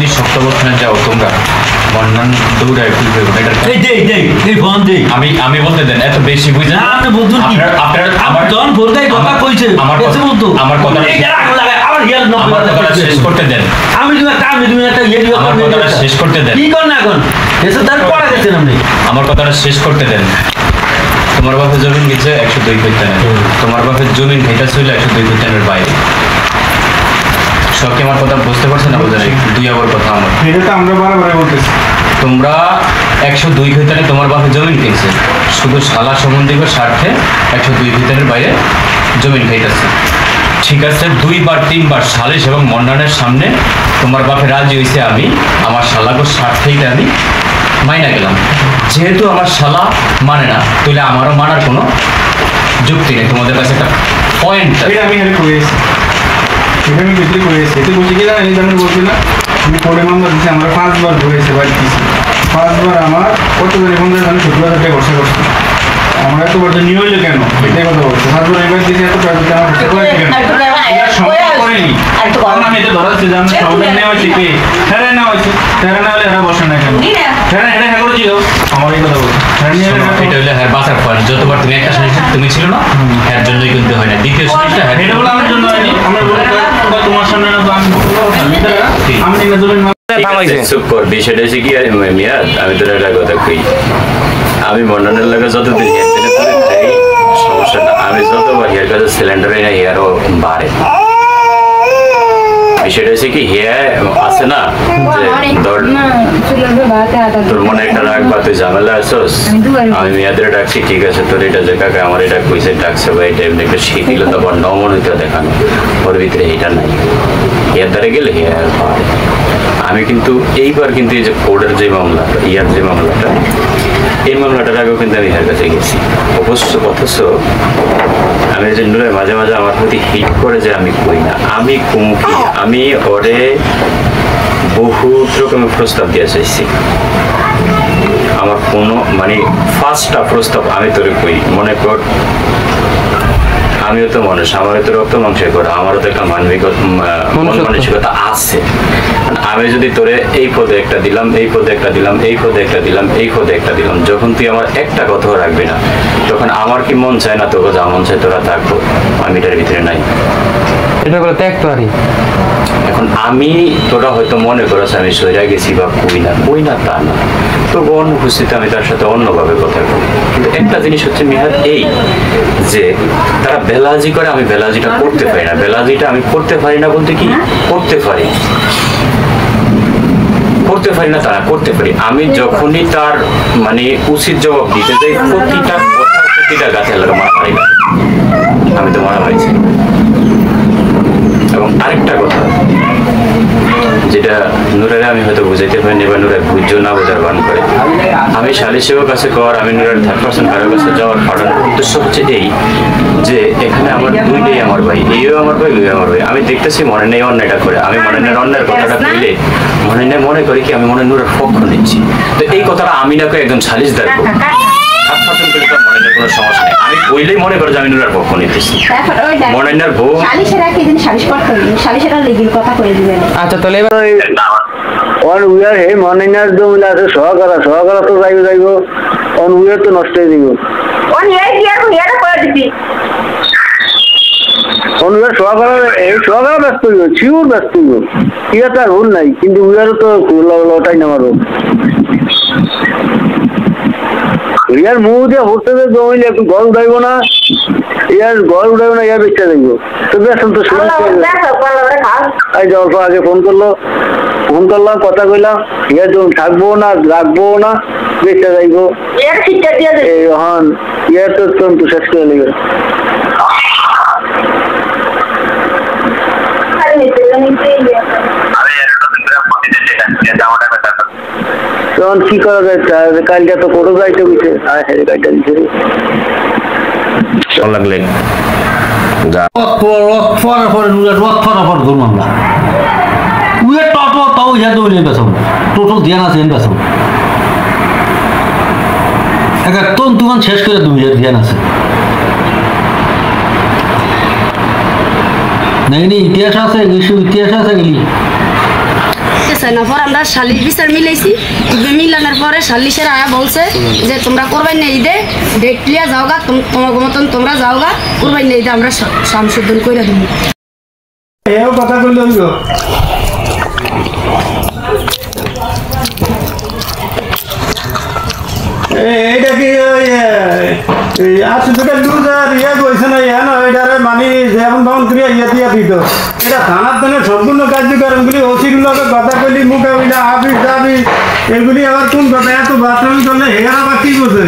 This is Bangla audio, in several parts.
যদি শক্ত অবস্থানে যাও তোমরা বন্যান দৌড়ায় খুলবে আমি বলতে দেন এত বেশি বুঝেন আমার জন বলতেই কথা কইছে আমার কথা বলতো আমার কথা শেষ করতে দেন আমি আমার কথাটা শেষ করতে দেন কি কর না এখন এসে তার পড়া গেছেন আপনি আমার কথাটা শেষ করতে দেন তোমার বাপের জমিন গেছে 102 ফিটানের তোমার বাপের জমিন এটা ছিল 102 ফিটানের বাইরে সব কি আমার কথা বুঝতে পারছেন না বোঝা যায় দুই আবার কথা আমার এটা আমরা বারবার বলতেছি তোমরা 102 ফিটানে তোমার বাপের জমিন কিনছে শুধু শালা সম্বন্ধীয় স্বার্থে 102 ফিটানের বাইরে জমিন খাইতেছে ঠিক আছে 2 বার 3 বার সালিশ এবং মন্ডনের সামনে তোমার বাপে রাজি হয়েছে আমি আমার শালাগোর স্বার্থেই আমি মাইনা গেলাম যেহেতু আমার শালা মানে না তাহলে আমারও মানার কোনো যুক্তি নেই তোমাদের কাছে একটা পয়েন্ট আমি করেছি এটা আমি বিক্রি করেছি এতে বলছি কি না এই জন্য বলছি না আমি পরে মামলা দিচ্ছি আমরা 5 বার ঘুরেছি বাড়ি দিয়েছি 5 বার আমার কত বার এখন আমি 17,000 টাকা খরচা করছি আমরা এত বড় নিয়ে হইলে কেন এটাই কথা বলছি 5 বার এবার দিয়েছি এত টাকা দিতে আমার খরচা করে কেন সম্ভব করেনি আমি এটা ধরাচ্ছি যে আমি সবাই নেওয়া হয়েছে কি ফেরে নেওয়া হয়েছে ফেরে না হলে এরা বসে না কেন ফেরে এটা হ্যাঁ করেছিল আমার এই কথা বলছি এটা হলে হ্যাঁ বাঁচার পর যতবার তুমি একটা শুনেছি তুমি ছিল না এর জন্যই কিন্তু হয় না দ্বিতীয় শুনেছিটা হ্যাঁ এটা বলে আমার জন্য হয়নি আমরা বলে তোমার সামনে না আমি না ধরে চুপ কর বিষয়টা হচ্ছে কি মিয়াদ আমি তোর একটা কথা কই আমি মন্ডনের লাগে যতদিন সমস্যা না আমি যতবার হেয়ার কাছে সিলিন্ডারে না হেয়ারও বাড়ে বিষয়টা হচ্ছে কি হেয়ার আছে না তোর মনে একটা রাগ বা তুই ঝামেলা আসোস আমি মেয়াদের ডাকছি ঠিক আছে তোর এটা যে কাকা আমার এটা কইছে ডাকছে বা এই টাইম একটা শীত দিলে তো আবার নমনীয়তা দেখানো ওর ভিতরে এটা নাই হেয়ার দ্বারা গেলে হেয়ার বাড়ে আমি কিন্তু এইবার কিন্তু এই যে কোর্টের যে মামলাটা ইয়ার যে মামলাটা এই মামলাটার আগেও কিন্তু আমি হেয়ার কাছে গেছি অথচ আমি যে মাঝে মাঝে আমার প্রতি হিট করে যে আমি কই না আমি কুমকি আমি ওরে বহু রকমের প্রস্তাব দিয়ে চাইছি আমার কোনো মানে ফার্স্টটা প্রস্তাব আমি তোরে কই মনে কর আমিও তো মানুষ আমারও তো রক্ত মাংসের করা আমারও তো একটা মানসিকতা আছে আমি যদি তোরে এই পদে একটা দিলাম এই পদে একটা দিলাম এই পদে একটা দিলাম এই পদে একটা দিলাম যখন তুই আমার একটা কথাও রাখবি না তখন আমার কি মন চায় না তোকে যা মন চায় তোরা থাকবো আমি এটার ভিতরে নাই এটা করে ত্যাগতে পারি এখন আমি তোরা হয়তো মনে করেছ আমি সইরা গেছি বা কই না তা না তো অনুপস্থিতি আমি তার সাথে অন্যভাবে কথা বলি কিন্তু একটা জিনিস হচ্ছে মিহাদ এই যে তারা বেলাজি করে আমি বেলাজিটা করতে পারি না বেলাজিটা আমি করতে পারি না বলতে কি করতে পারি না তারা করতে পারি আমি যখনই তার মানে উচিত জবাব দিতে যাই প্রতিটা কথা প্রতিটা গাছে লাগা মারা পারি না আমি তো মারা পাইছি এবং আরেকটা কথা যেটা নুরের আমি হয়তো বুঝাইতে পারিনি বা নুরের বুঝো না বোঝার বান করে আমি সালিশের কাছে কর আমি নুরের 3% কারোর কাছে যাওয়ার কারণ উদ্দেশ্য হচ্ছে এই যে এখানে আমার দুইটাই আমার ভাই এইও আমার ভাই ওই আমার ভাই আমি দেখতেছি মনে নেই অন্যায়টা করে আমি মনে নেই অন্যায়ের কথাটা বললে মনে নেই মনে করি কি আমি মনে নুরের পক্ষ নিচ্ছি তো এই কথাটা আমি না করে একজন সালিশদার কোনো সমস্যা নেই আমি কইলেই মনে করো যে আমি নুরার পক্ষ নিতেছি মনের বউ সালিশেরা কি দিন সালিশ করতে হবে সালিশেরা লিগেল কথা কই দিবেন আচ্ছা তাহলে এবার ওর উয়ার হে মনের জমিলা আছে সহকারা তো যাইব ওর উয়ার তো নষ্ট হয়ে দিব ওর এই দিয়া হুইয়াটা করে দিবি ওর উয়ার সহকারা এই সহকারা ব্যস্ত হইব শিউর ব্যস্ত হইব ইয়া তার ভুল নাই কিন্তু উয়ারও তো লটাই না মারো ইয়ার মুখ দিয়ে হতে জমিলে একটু গল উঠাইব না ইয়ার গল উঠাইব না ইয়ার বেচা যাইব তো বেসন তো অল্প আগে ফোন করলাম কথা কইলাম ইয়ার যখন থাকবো না রাখবো না বেচা যাইব হন ইয়ার তো তন্তু শেষ করে নেবে তখন কি করা যায় কালটা তো কোটো যাইতে গেছে গাড়িটা দিচ্ছে লাগলে শেষ করে তুমি ধ্যান আছে ইতিহাস আছে ইতিহাস আছে গেলি করতে চাই না। পরে আমরা শালিশ বিচার মিলাইছি, মিলানোর পরে শালিশের আয়া বলছে যে তোমরা কোরবানি ঈদে ডেট লিয়া যাওগা, তোমার মতন তোমরা যাওগা, কোরবানি ঈদে আমরা সংশোধন করে দেবো। এও কথা কইল এইটা কি আসলে লুজার ইয়ে কইছে না ইয়ে না এটারে মানি যেমন তখন ক্রিয়া ইয়ে দিয়া দিত এটা থানার জন্য সম্পূর্ণ কার্যক্রমগুলি ওসিগুলোকে কথা কইলি মোকাবিলা হাফিজ দাবি এগুলি আবার কোন কথা এত বাথরুম চলে হেরা বা কি করছে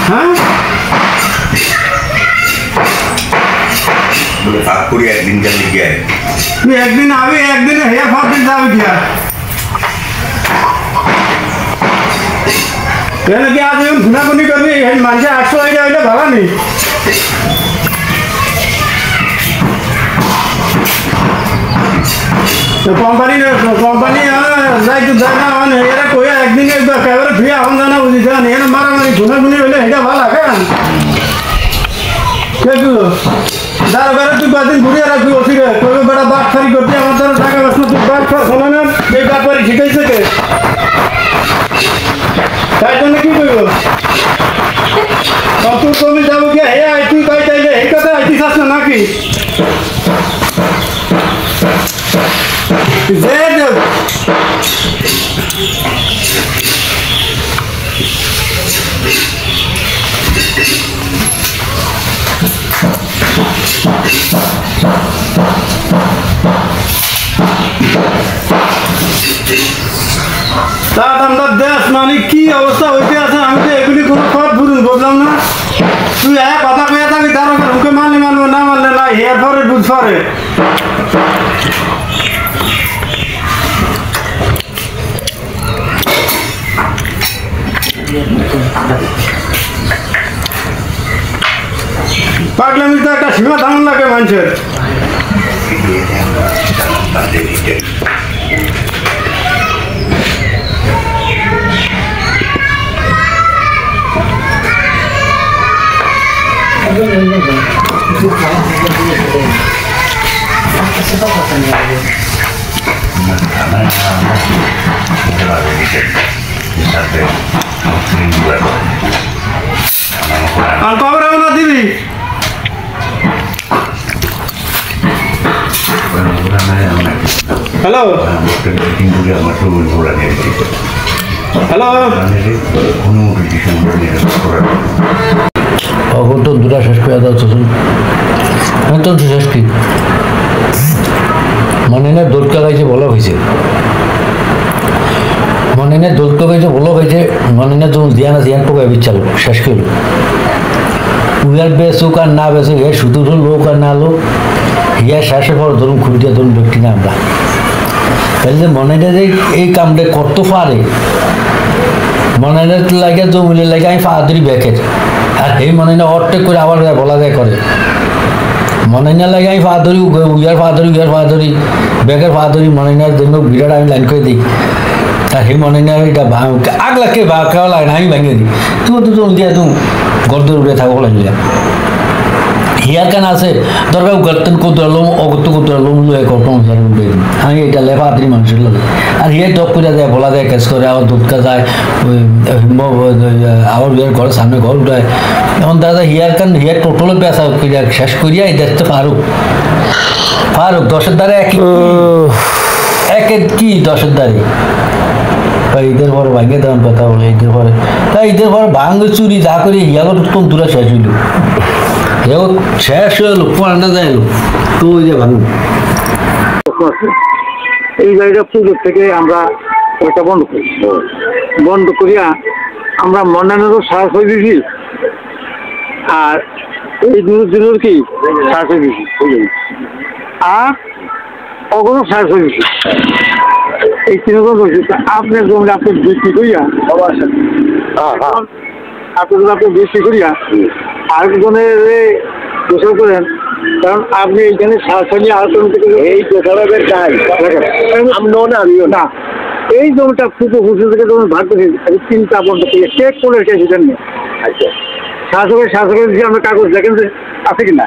হ্যাঁ একদিন যাবে গিয়ে তুই একদিন আবি একদিনে হেয়া ফাঁপিস যাবে গিয়া কেন কি আজ এরকম খুনাখুনি করবি মানুষে 800 হইলে হইলে ভালো নেই কোম্পানি যাই তো যায় না মানে এরা কইয়া একদিনে একেবারে ফিরে এখন জানা বুঝিস এখানে মারামারি খুনাখুনি হইলে এটা ভালো লাগে যার ঘরে তুই কদিন ঘুরিয়ে রাখবি ওসিরে কইবে বেটা বাট খারি করতে আমার দ্বারা টাকা বাঁচলো তুই বাট খার শোনা না এই ব্যাপারে শিখাইছে কে তাই জন্য কি করব তুই কমে যাবো কি হে আই তুই কই তাইলে এই কথা আইতিস না নাকি আমরা দেশ মানে কি অবস্থা হইতে আছে আমি তো এগুলি কোনো খবর বুঝলাম না তুই কথা পেয়ে থাকি তার ওকে মানলে মানবো না মানলে না হেয়ার ফরে বুঝ ফরে পাগলামি তো একটা সীমা ধারণ লাগে মানুষের কবে রওনা দিবি হ্যালো হ্যালো অগত দুটা শেষ করে দাও চলুন আমি তো শেষ কি মনে না দোলকা গাইছে বলা হয়েছে মনে না দোলকা গাইছে বলা হয়েছে মনে না তুমি ধ্যান ধ্যান পোকা বিচালো শেষ করলো উয়ার বেসুক আর না বেসুক এ শুধু লোক আর না লোক ইয়া শেষে পর ধরুন খুঁটিয়া ধরুন ব্যক্তি না আমরা তাহলে মনে না যে এই কামটা করতে পারে মনে না লাগে জমিলে লাগে আমি ফাহাদুরি ব্যাকের আর এই মনে না অর্টেক করে আবার বলা যায় করে মনে না লাগে আমি ফাহাদুরি উয়ার ফাহাদুরি ব্যাকের ফাহাদুরি মনে না জন্য বিরাট আমি লাইন করে দিই আর সেই মনে না এটা আগলাকে কেউ লাগে না আমি ভেঙে দিই তুমি তো দিয়া তুমি গর্দর উঠে থাকবো লাগলে হিয়ার কেন আছে দরকার গর্তেন কোতরালম অগত্য কোতরালম লুয়ে কটন উঠে দিই আমি এটা লেফা আদরি মানুষের লাগে আর হিয়ার ডক করে যায় বলা যায় কেস করে আবার দুধকা যায় ওই আবার বিয়ের ঘরের সামনে ঘর উঠায় এখন দাদা হিয়ার কেন হিয়ার টোটাল পেশা করিয়া শেষ করিয়া এই দেখতে ফারুক 10-এর দ্বারা একের কি 10-এর দ্বারে ঈদের পরে ভাঙে দেওয়ার কথা বলে ঈদের পরে তাই ঈদের পরে ভাঙে চুরি যা করে হিয়াগো কোন দূরা শেষ হইল হিয়াগো শেষ হইল পান্ডা যাইলো তো ওই যে ভাঙু এই জায়গা পুজোর থেকে আমরা ওইটা বন্ধ করিয়া আমরা মন্ডানেরও সাহস হয়ে দিয়েছি আর এই দিনের কি সাহস হয়ে দিয়েছি আর অগরও সাহস হয়ে দিয়েছি এই তিনজন বলছি আপনার জমি আপনি বৃষ্টি করিয়া আপনি বৃষ্টি করিয়া আরেকজনের গোসল করেন কারণ আপনি এইখানে সারাসারি আলোচনা থেকে এই গোসলের চাই আমিও না এই জমিটা ফুটো ফুটো থেকে যখন ভাগ করেছি 3টা বন্ধ করে চেক করে রেখেছি শাসকের যে আমরা কাগজ দেখেন যে আছে কিনা